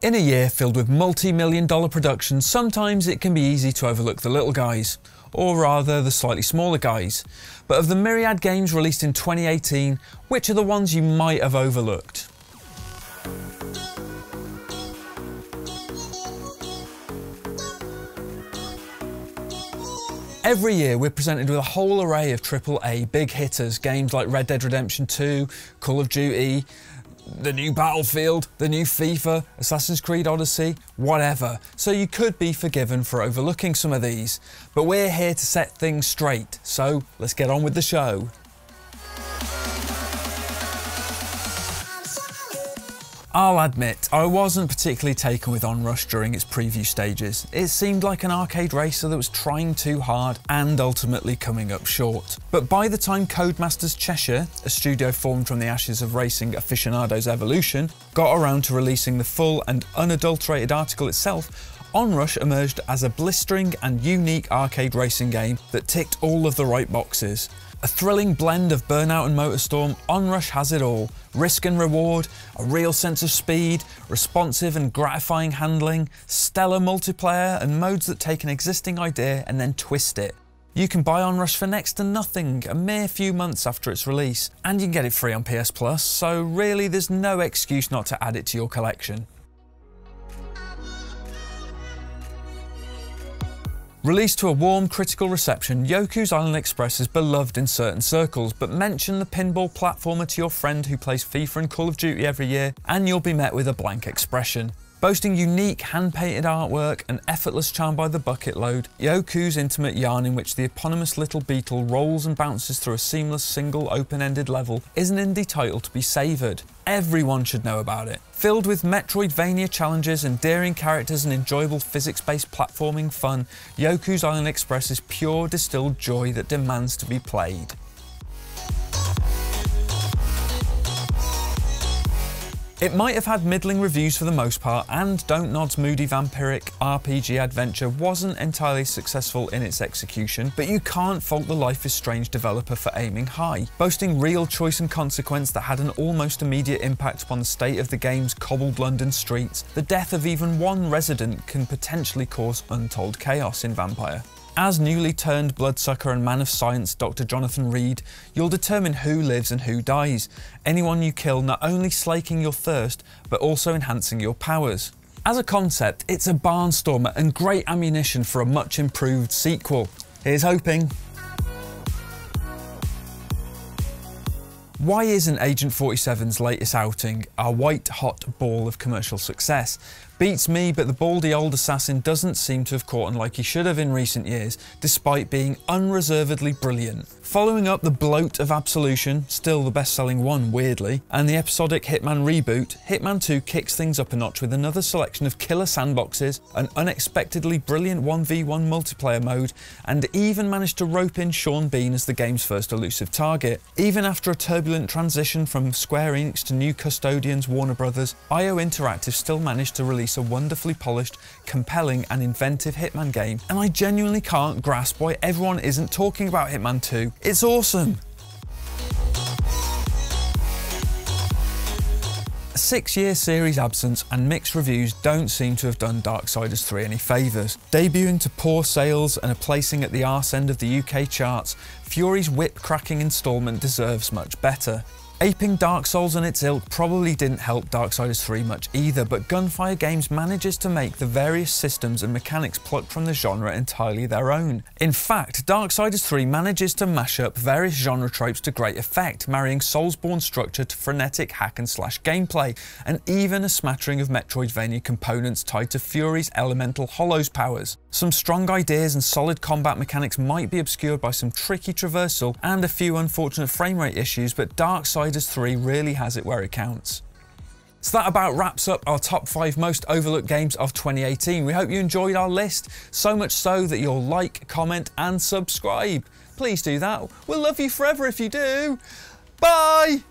In a year filled with multi-million-dollar productions, sometimes it can be easy to overlook the little guys, or rather the slightly smaller guys. But of the myriad games released in 2018, which are the ones you might have overlooked? Every year we're presented with a whole array of AAA big hitters, games like Red Dead Redemption 2, Call of Duty, the new Battlefield, the new FIFA, Assassin's Creed Odyssey, whatever. So you could be forgiven for overlooking some of these. But we're here to set things straight, so let's get on with the show. I'll admit, I wasn't particularly taken with Onrush during its preview stages. It seemed like an arcade racer that was trying too hard and ultimately coming up short. But by the time Codemasters Cheshire, a studio formed from the ashes of racing aficionados Evolution, got around to releasing the full and unadulterated article itself, Onrush emerged as a blistering and unique arcade racing game that ticked all of the right boxes. A thrilling blend of Burnout and Motorstorm, Onrush has it all. Risk and reward, a real sense of speed, responsive and gratifying handling, stellar multiplayer and modes that take an existing idea and then twist it. You can buy Onrush for next to nothing, a mere few months after its release, and you can get it free on PS Plus, so really there's no excuse not to add it to your collection. Released to a warm, critical reception, Yoku Silent Express is beloved in certain circles, but mention the pinball platformer to your friend who plays FIFA and Call of Duty every year, and you'll be met with a blank expression. Boasting unique hand-painted artwork and effortless charm by the bucket load, Yoku's intimate yarn in which the eponymous little beetle rolls and bounces through a seamless single open-ended level is an indie title to be savoured. Everyone should know about it. Filled with Metroidvania challenges, endearing characters and enjoyable physics-based platforming fun, Yoku Silent Express is pure distilled joy that demands to be played. It might have had middling reviews for the most part, and Don't Nod's moody vampiric RPG adventure wasn't entirely successful in its execution, but you can't fault the Life is Strange developer for aiming high. Boasting real choice and consequence that had an almost immediate impact upon the state of the game's cobbled London streets, the death of even one resident can potentially cause untold chaos in Vampire. As newly turned bloodsucker and man of science Dr. Jonathan Reed, you'll determine who lives and who dies, anyone you kill not only slaking your thirst, but also enhancing your powers. As a concept, it's a barnstormer and great ammunition for a much improved sequel. Here's hoping. Why isn't Agent 47's latest outing a white-hot ball of commercial success? Beats me, but the baldy old assassin doesn't seem to have caught on like he should have in recent years, despite being unreservedly brilliant. Following up the bloat of Absolution, still the best-selling one weirdly, and the episodic Hitman reboot, Hitman 2 kicks things up a notch with another selection of killer sandboxes, an unexpectedly brilliant 1v1 multiplayer mode, and even managed to rope in Sean Bean as the game's first elusive target. Even after a turbulent transition from Square Enix to new custodians Warner Brothers, IO Interactive still managed to release a wonderfully polished, compelling and inventive Hitman game, and I genuinely can't grasp why everyone isn't talking about Hitman 2. It's awesome! A 6-year series absence and mixed reviews don't seem to have done Darksiders 3 any favours. Debuting to poor sales and a placing at the arse end of the UK charts, Fury's whip-cracking instalment deserves much better. Aping Dark Souls and its ilk probably didn't help Darksiders 3 much either, but Gunfire Games manages to make the various systems and mechanics plucked from the genre entirely their own. In fact, Darksiders 3 manages to mash up various genre tropes to great effect, marrying Soulsborne structure to frenetic hack-and-slash gameplay, and even a smattering of Metroidvania components tied to Fury's elemental Hollows powers. Some strong ideas and solid combat mechanics might be obscured by some tricky traversal and a few unfortunate framerate issues, but Darksiders 3 really has it where it counts. So that about wraps up our top 5 most overlooked games of 2018. We hope you enjoyed our list, so much so that you'll like, comment and subscribe. Please do that. We'll love you forever if you do. Bye!